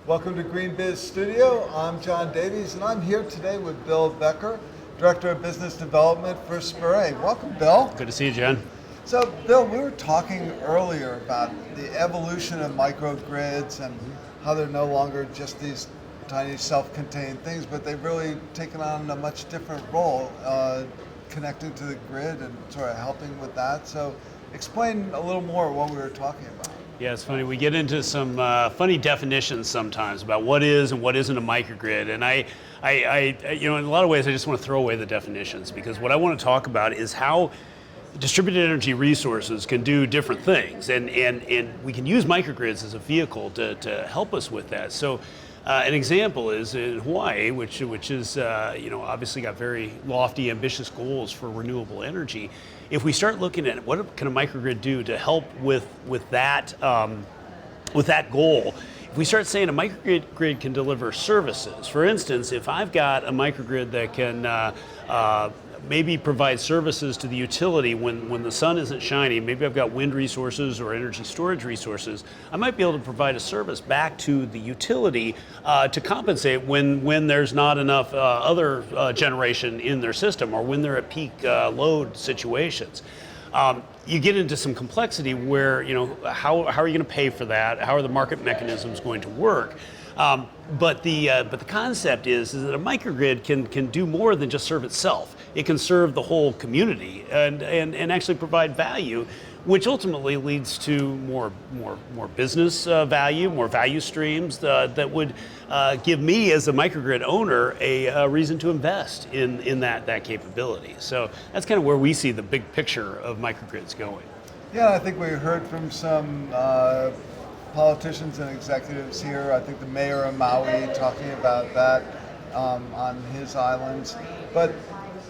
Welcome to Green Biz Studio. I'm John Davies, and I'm here today with Bill Becker, Director of Business Development for Spirae. Welcome, Bill. Good to see you, John. So, Bill, we were talking earlier about the evolution of microgrids and how they're no longer just these tiny self-contained things, but they've really taken on a much different role, connecting to the grid and sort of helping with that. So, explain a little more what we were talking about. Yeah, it's funny. We get into some funny definitions sometimes about what is and what isn't a microgrid, and I, in a lot of ways, I just want to throw away the definitions because what I want to talk about is how distributed energy resources can do different things, and we can use microgrids as a vehicle to help us with that. So, an example is in Hawaii, which is obviously got very lofty, ambitious goals for renewable energy. If we start looking at what can a microgrid do to help with that goal, if we start saying a microgrid can deliver services, for instance, if I've got a microgrid that can maybe provide services to the utility when the sun isn't shining, maybe I've got wind resources or energy storage resources, I might be able to provide a service back to the utility to compensate when there's not enough other generation in their system or when they're at peak load situations. You get into some complexity where, how are you going to pay for that? How are the market mechanisms going to work? But the concept is that a microgrid can do more than just serve itself. It can serve the whole community and actually provide value, which ultimately leads to more business value, more value streams that would give me as a microgrid owner a reason to invest in that capability. So that's kind of where we see the big picture of microgrids going. Yeah, I think we heard from some politicians and executives here. I think the mayor of Maui talking about that on his islands. But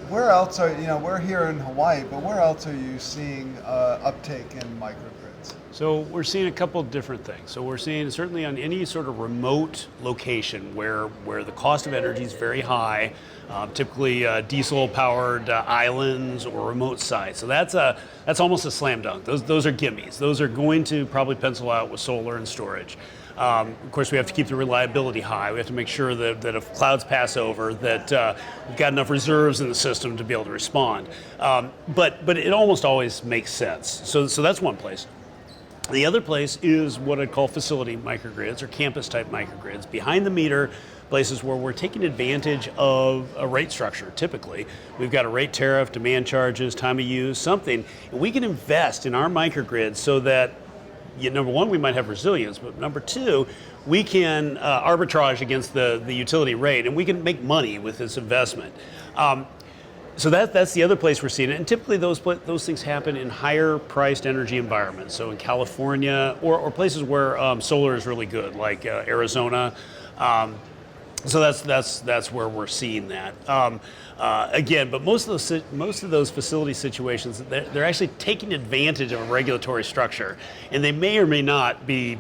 where else we're here in Hawaii, but where else are you seeing uptake in microgrids? So we're seeing a couple of different things. So we're seeing certainly on any sort of remote location where the cost of energy is very high, typically diesel-powered islands or remote sites. So that's almost a slam dunk. Those are gimmies. Those are going to probably pencil out with solar and storage. Of course, we have to keep the reliability high. We have to make sure that if clouds pass over, that we've got enough reserves in the system to be able to respond. But it almost always makes sense. So that's one place. The other place is what I'd call facility microgrids or campus type microgrids, behind the meter places where we're taking advantage of a rate structure. Typically, we've got a rate tariff, demand charges, time of use, something, and we can invest in our microgrids so that number one, we might have resilience, but number two, we can arbitrage against the utility rate, and we can make money with this investment. So that's the other place we're seeing it, and typically those things happen in higher priced energy environments. So in California or places where solar is really good, like Arizona. So that's where we're seeing that. Again, but most of those facility situations, they're actually taking advantage of a regulatory structure, and they may or may not be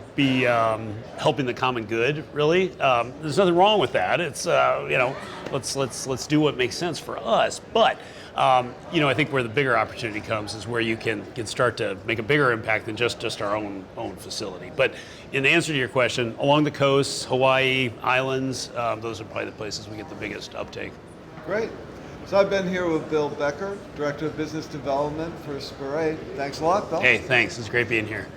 helping the common good. Really, there's nothing wrong with that. It's let's do what makes sense for us. But I think where the bigger opportunity comes is where you can start to make a bigger impact than just our own facility. But in answer to your question, along the coast, Hawaii, islands, those are probably the places we get the biggest uptake. Great. So I've been here with Bill Becker, Director of Business Development for Spirae. Thanks a lot, Bill. Hey, thanks. It's great being here.